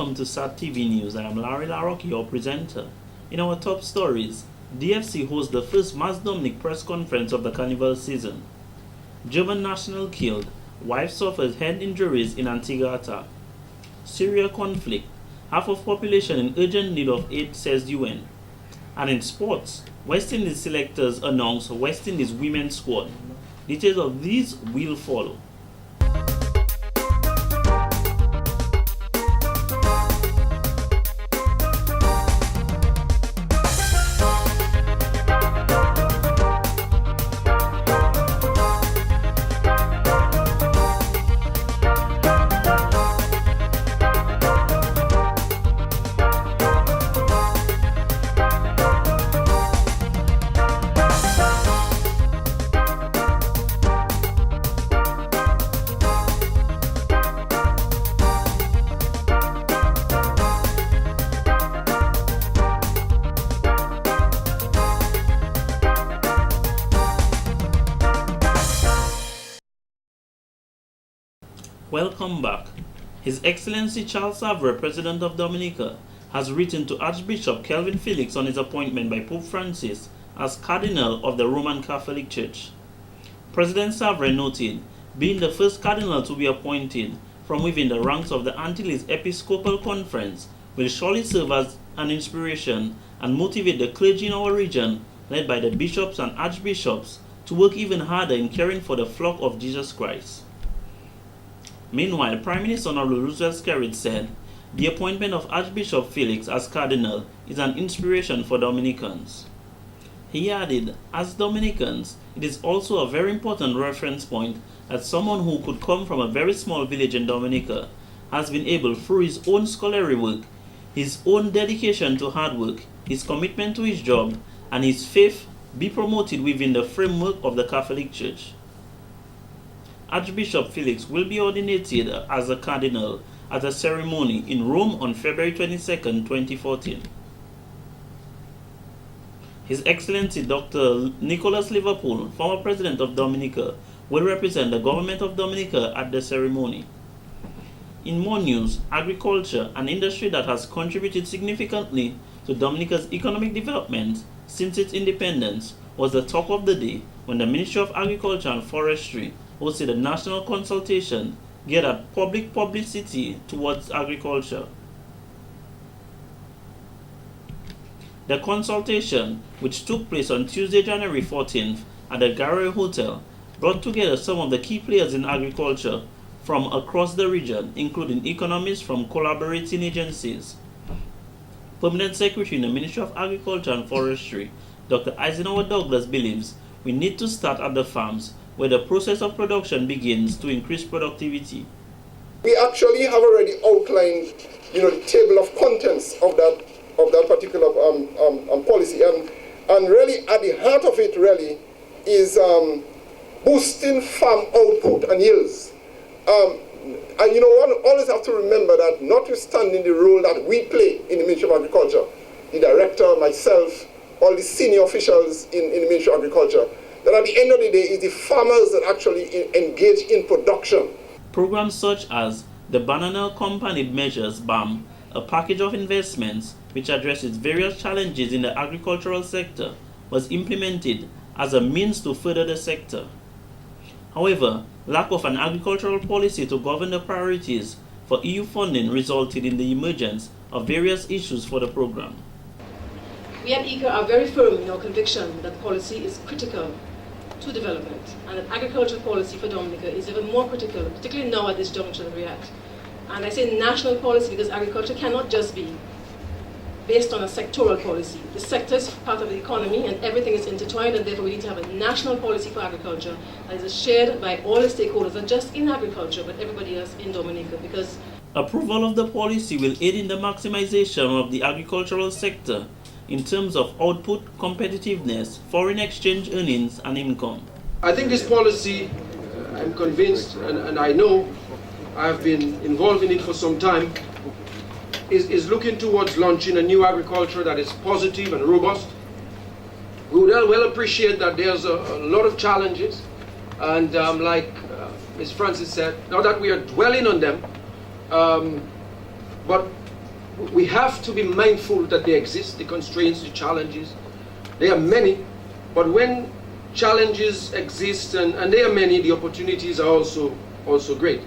welcome to SAT TV News. I am Larry LaRocque, your presenter. In our top stories, DFC hosts the first Mass Dominic press conference of the carnival season. German national killed, wife suffers head injuries in Antigua attack. Syria conflict, half of population in urgent need of aid, says UN. And in sports, West Indies selectors announce West Indies women's squad. Details of these will follow. Welcome back. His Excellency Charles Savre, President of Dominica, has written to Archbishop Kelvin Felix on his appointment by Pope Francis as Cardinal of the Roman Catholic Church. President Savre noted, being the first Cardinal to be appointed from within the ranks of the Antilles Episcopal Conference will surely serve as an inspiration and motivate the clergy in our region, led by the bishops and archbishops, to work even harder in caring for the flock of Jesus Christ. Meanwhile, Prime Minister Honorable Roosevelt Skerrit said, the appointment of Archbishop Felix as Cardinal is an inspiration for Dominicans. He added, as Dominicans, it is also a very important reference point that someone who could come from a very small village in Dominica has been able, through his own scholarly work, his own dedication to hard work, his commitment to his job, and his faith, be promoted within the framework of the Catholic Church. Archbishop Felix will be ordinated as a cardinal at a ceremony in Rome on February 22, 2014. His Excellency Dr. Nicholas Liverpool, former President of Dominica, will represent the government of Dominica at the ceremony. In more news, agriculture, an industry that has contributed significantly to Dominica's economic development since its independence, was the talk of the day when the Ministry of Agriculture and Forestry hosted a national consultation geared at public publicity towards agriculture. The consultation, which took place on Tuesday, January 14th at the Garroy Hotel, brought together some of the key players in agriculture from across the region, including economists from collaborating agencies. Permanent Secretary in the Ministry of Agriculture and Forestry, Dr. Eisenhower Douglas, believes we need to start at the farms, where the process of production begins, to increase productivity. We actually have already outlined, the table of contents of that particular policy, and really at the heart of it really is boosting farm output and yields. And one always have to remember that, notwithstanding the role that we play in the Ministry of Agriculture, the director, myself, all the senior officials in the Ministry of Agriculture, that at the end of the day, it's the farmers that actually engage in production. Programs such as the Banana Company Measures BAM, a package of investments which addresses various challenges in the agricultural sector, was implemented as a means to further the sector. However, lack of an agricultural policy to govern the priorities for EU funding resulted in the emergence of various issues for the program. We at ECA are very firm in our conviction that policy is critical to development, and that agricultural policy for Dominica is even more critical, particularly now at this juncture that we're at. And I say national policy because agriculture cannot just be based on a sectoral policy. The sector is part of the economy and everything is intertwined, and therefore we need to have a national policy for agriculture that is shared by all the stakeholders, not just in agriculture, but everybody else in Dominica. Because approval of the policy will aid in the maximization of the agricultural sector in terms of output, competitiveness, foreign exchange earnings, and income. I think this policy, I'm convinced, and I know I've been involved in it for some time, is looking towards launching a new agriculture that is positive and robust. We would well appreciate that there's a lot of challenges, and like Ms. Francis said, not that we are dwelling on them, but we have to be mindful that they exist, the constraints, the challenges. There are many, but when challenges exist and there are many, the opportunities are also great.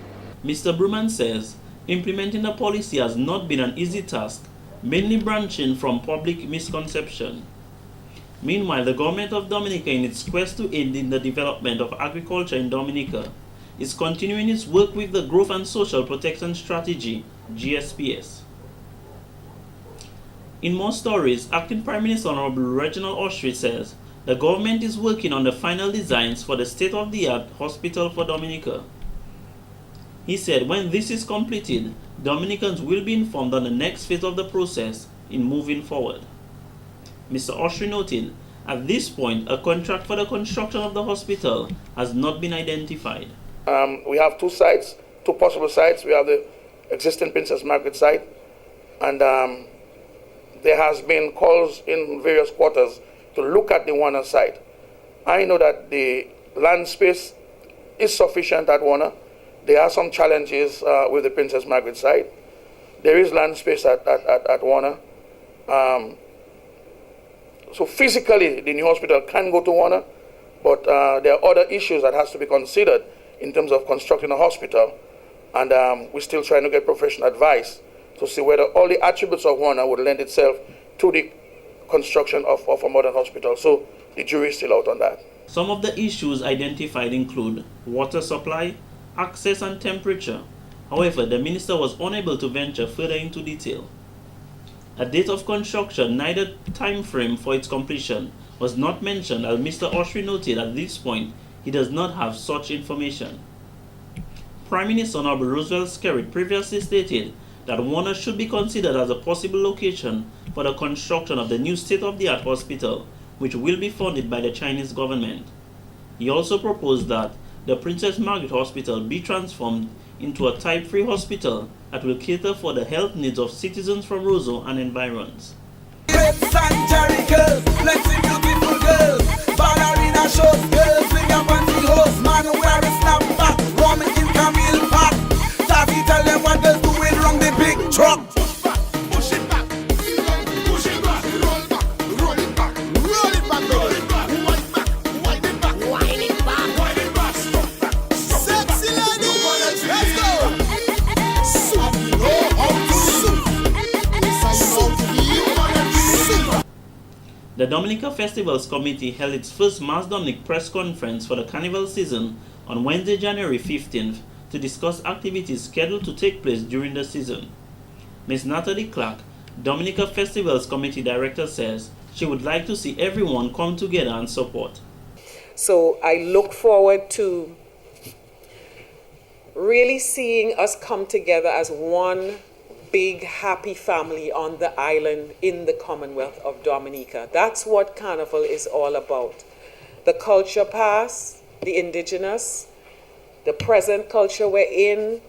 Mr. Bruman says implementing the policy has not been an easy task, mainly branching from public misconception. Meanwhile, the government of Dominica, in its quest to aid in the development of agriculture in Dominica, is continuing its work with the Growth and Social Protection Strategy, GSPS. In more stories, Acting Prime Minister Honorable Reginald Oshry says the government is working on the final designs for the state-of-the-art hospital for Dominica. He said when this is completed, Dominicans will be informed on the next phase of the process in moving forward. Mr. Oshry noted, at this point, a contract for the construction of the hospital has not been identified. We have two sites, two possible sites. We have the existing Princess Margaret site, and there has been calls in various quarters to look at the Warner site. I know that the land space is sufficient at Warner. There are some challenges with the Princess Margaret site. There is land space at Warner. So physically, the new hospital can go to Warner, but there are other issues that has to be considered in terms of constructing a hospital. And we're still trying to get professional advice to see whether all the attributes of Warner would lend itself to the construction of a modern hospital. So the jury is still out on that. Some of the issues identified include water supply, access and temperature. However, the minister was unable to venture further into detail. A date of construction, neither time frame for its completion, was not mentioned, as Mr. Oshry noted at this point he does not have such information. Prime Minister Honorable Roosevelt Skerrit previously stated that Warner should be considered as a possible location for the construction of the new state-of-the-art hospital, which will be funded by the Chinese government. He also proposed that the Princess Margaret Hospital be transformed into a Type 3 hospital that will cater for the health needs of citizens from Roseau and environs. The Dominica Festivals Committee held its first Mass Dominic press conference for the carnival season on Wednesday, January 15th to discuss activities scheduled to take place during the season. Ms. Natalie Clark, Dominica Festivals Committee Director, says she would like to see everyone come together and support. So I look forward to really seeing us come together as one big happy family on the island in the Commonwealth of Dominica. That's what Carnival is all about. The culture past, the indigenous, the present culture we're in,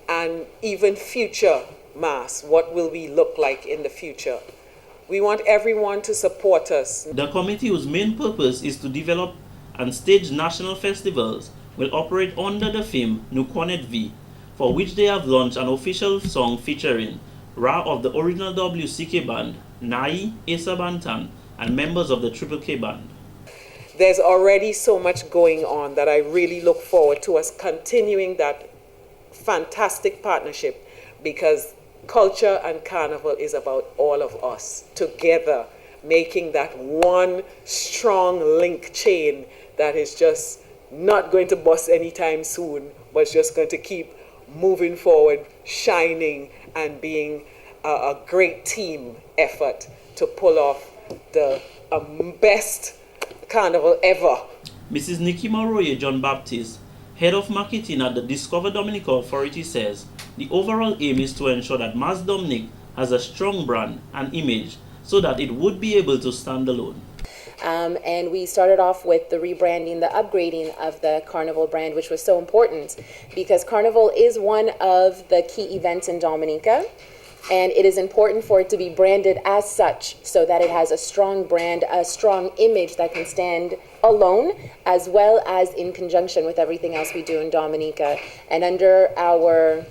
and even future mass. What will we look like in the future? We want everyone to support us. The committee, whose main purpose is to develop and stage national festivals, will operate under the theme Nukonet V, for which they have launched an official song featuring Ra of the original WCK band, Nai, Asa Bantan, and members of the Triple K band. There's already so much going on that I really look forward to us continuing that fantastic partnership, because culture and Carnival is about all of us together, making that one strong link chain that is just not going to bust anytime soon, but it's just going to keep moving forward, shining, and being a great team effort to pull off the best carnival ever. Mrs. Nikki Maroye John Baptist, head of marketing at the Discover Dominica Authority, says the overall aim is to ensure that Mass Dominic has a strong brand and image so that it would be able to stand alone. And we started off with the rebranding, the upgrading of the Carnival brand, which was so important because Carnival is one of the key events in Dominica, and it is important for it to be branded as such so that it has a strong brand, a strong image that can stand alone as well as in conjunction with everything else we do in Dominica. And under our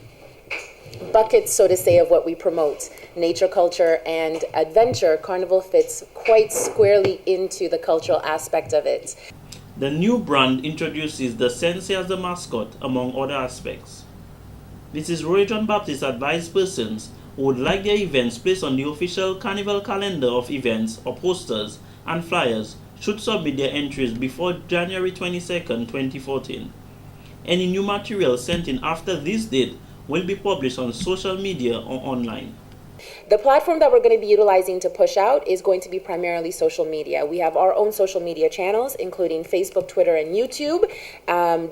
buckets, so to say, of what we promote, nature, culture, and adventure, Carnival fits quite squarely into the cultural aspect of it. The new brand introduces the sensei as the mascot, among other aspects. Mrs. Roy John Baptist advised persons who would like their events placed on the official Carnival calendar of events or posters and flyers should submit their entries before January 22nd, 2014. Any new material sent in after this date will be published on social media or online. The platform that we're going to be utilizing to push out is going to be primarily social media. We have our own social media channels, including Facebook, Twitter, and YouTube,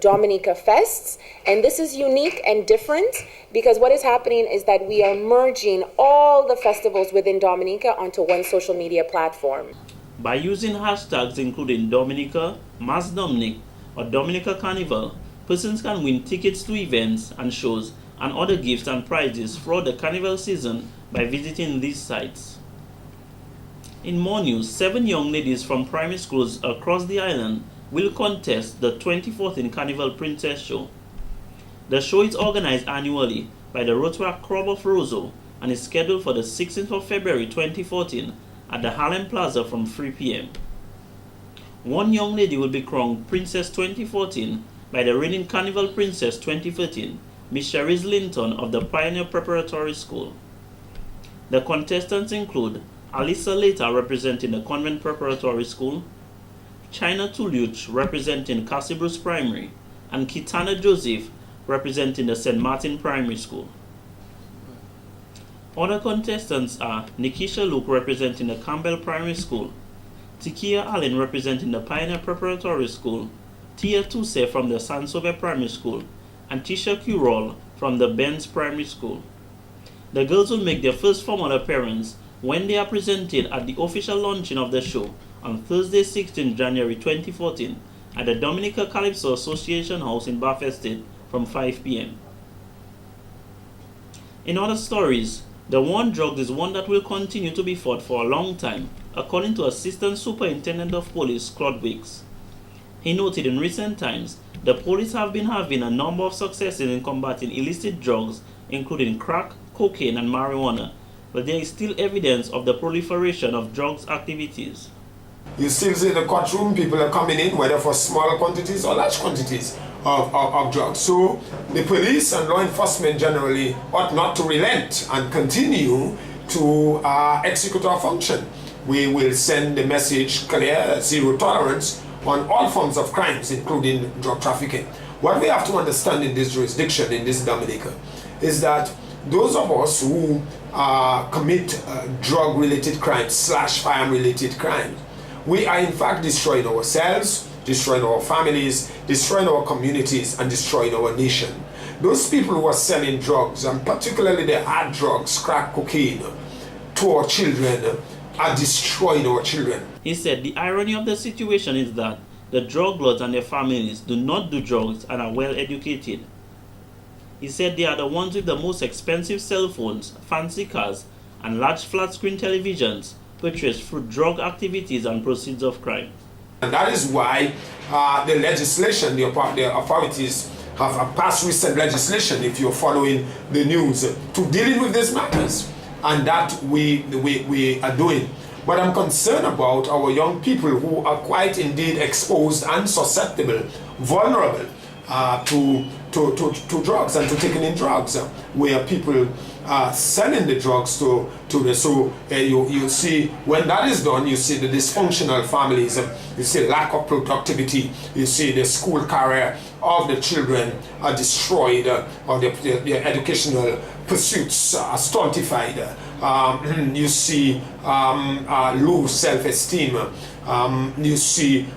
Dominica Fests. And this is unique and different because what is happening is that we are merging all the festivals within Dominica onto one social media platform. By using hashtags including Dominica, Mas Dominic, or Dominica Carnival, persons can win tickets to events and shows and other gifts and prizes throughout the Carnival season by visiting these sites. In more news, 7 young ladies from primary schools across the island will contest the 2014 Carnival Princess Show. The show is organized annually by the Rotary Club of Roseau and is scheduled for the 16th of February 2014 at the Harlem Plaza from 3 p.m. One young lady will be crowned Princess 2014 by the reigning Carnival Princess 2013, Miss Cherise Linton of the Pioneer Preparatory School. The contestants include Alyssa Leta representing the Convent Preparatory School, China Tuluch representing Cassie Bruce Primary, and Kitana Joseph representing the St. Martin Primary School. Other contestants are Nikisha Luke representing the Campbell Primary School, Tikia Allen representing the Pioneer Preparatory School, Tia Tuse from the Sansobe Primary School, and Tisha Curol from the Benz Primary School. The girls will make their first formal appearance when they are presented at the official launching of the show on Thursday, 16 January 2014 at the Dominica Calypso Association House in Bath Estate from 5 p.m. In other stories, the war on drugs is one that will continue to be fought for a long time, according to Assistant Superintendent of Police Claude Wicks. He noted in recent times, the police have been having a number of successes in combating illicit drugs, including crack, cocaine, and marijuana, but there is still evidence of the proliferation of drugs activities. You still see the courtroom, people are coming in, whether for small quantities or large quantities of drugs. So the police and law enforcement generally ought not to relent and continue to execute our function. We will send the message clear, zero tolerance on all forms of crimes, including drug trafficking. What we have to understand in this jurisdiction, in this Dominica, is that those of us who commit drug-related crimes / firearm-related crimes, we are in fact destroying ourselves, destroying our families, destroying our communities, and destroying our nation. Those people who are selling drugs, and particularly the hard drugs, crack cocaine, to our children, are destroying our children. He said the irony of the situation is that the drug lords and their families do not do drugs and are well educated. He said they are the ones with the most expensive cell phones, fancy cars, and large flat screen televisions purchased through drug activities and proceeds of crime. And that is why the legislation, the authorities have passed recent legislation, if you're following the news, to dealing with these matters. And that we are doing. But I'm concerned about our young people who are quite indeed exposed and susceptible, vulnerable to drugs and to taking in drugs, where people are selling the drugs to the, so you see when that is done, you see the dysfunctional families, you see lack of productivity, you see the school career of the children are destroyed, or their educational pursuits are stultified. You see low self-esteem. You see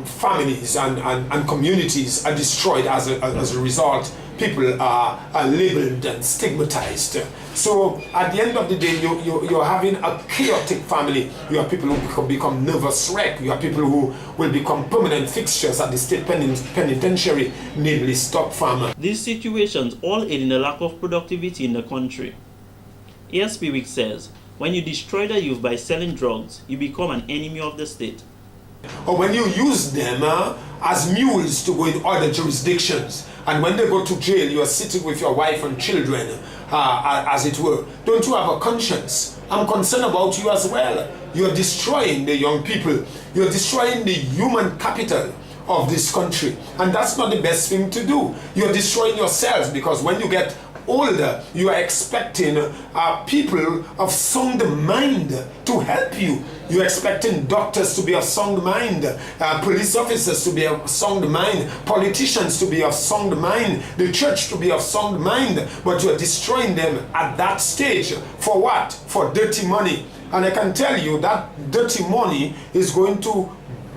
families and communities are destroyed as a result. People are labeled and stigmatized. So at the end of the day, you're having a chaotic family. You have people who become nervous wreck. You have people who will become permanent fixtures at the state penitentiary, namely stock farmer. These situations all aid in the lack of productivity in the country. ASP Week says, when you destroy the youth by selling drugs, you become an enemy of the state. Or when you use them as mules to go in other jurisdictions, and when they go to jail, you are sitting with your wife and children as it were? Don't you have a conscience? I'm concerned about you as well. You're destroying the young people. You're destroying the human capital of this country. And that's not the best thing to do. You're destroying yourselves, because when you get older, you are expecting people of sound mind to help you. You're expecting doctors to be of sound mind, police officers to be of sound mind, politicians to be of sound mind, the church to be of sound mind, but you're destroying them at that stage. For what? For dirty money. And I can tell you that dirty money is going to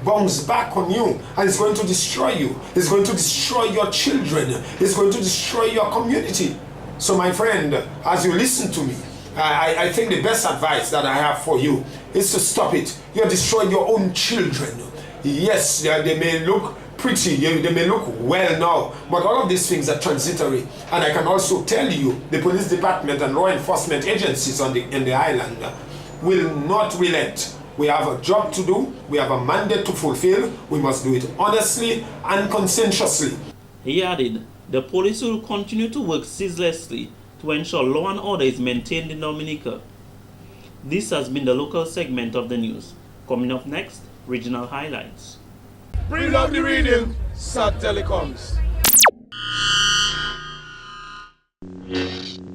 bounce back on you, and it's going to destroy you. It's going to destroy your children. It's going to destroy your community. So my friend, as you listen to me, I think the best advice that I have for you is to stop it. You're destroying your own children. Yes, they may look pretty, they may look well now, but all of these things are transitory. And I can also tell you, the police department and law enforcement agencies in the island will not relent. We have a job to do, we have a mandate to fulfill, we must do it honestly and conscientiously. He added, the police will continue to work ceaselessly to ensure law and order is maintained in Dominica. This has been the local segment of the news. Coming up next, regional highlights. Bring out the reading, SAT Telecoms.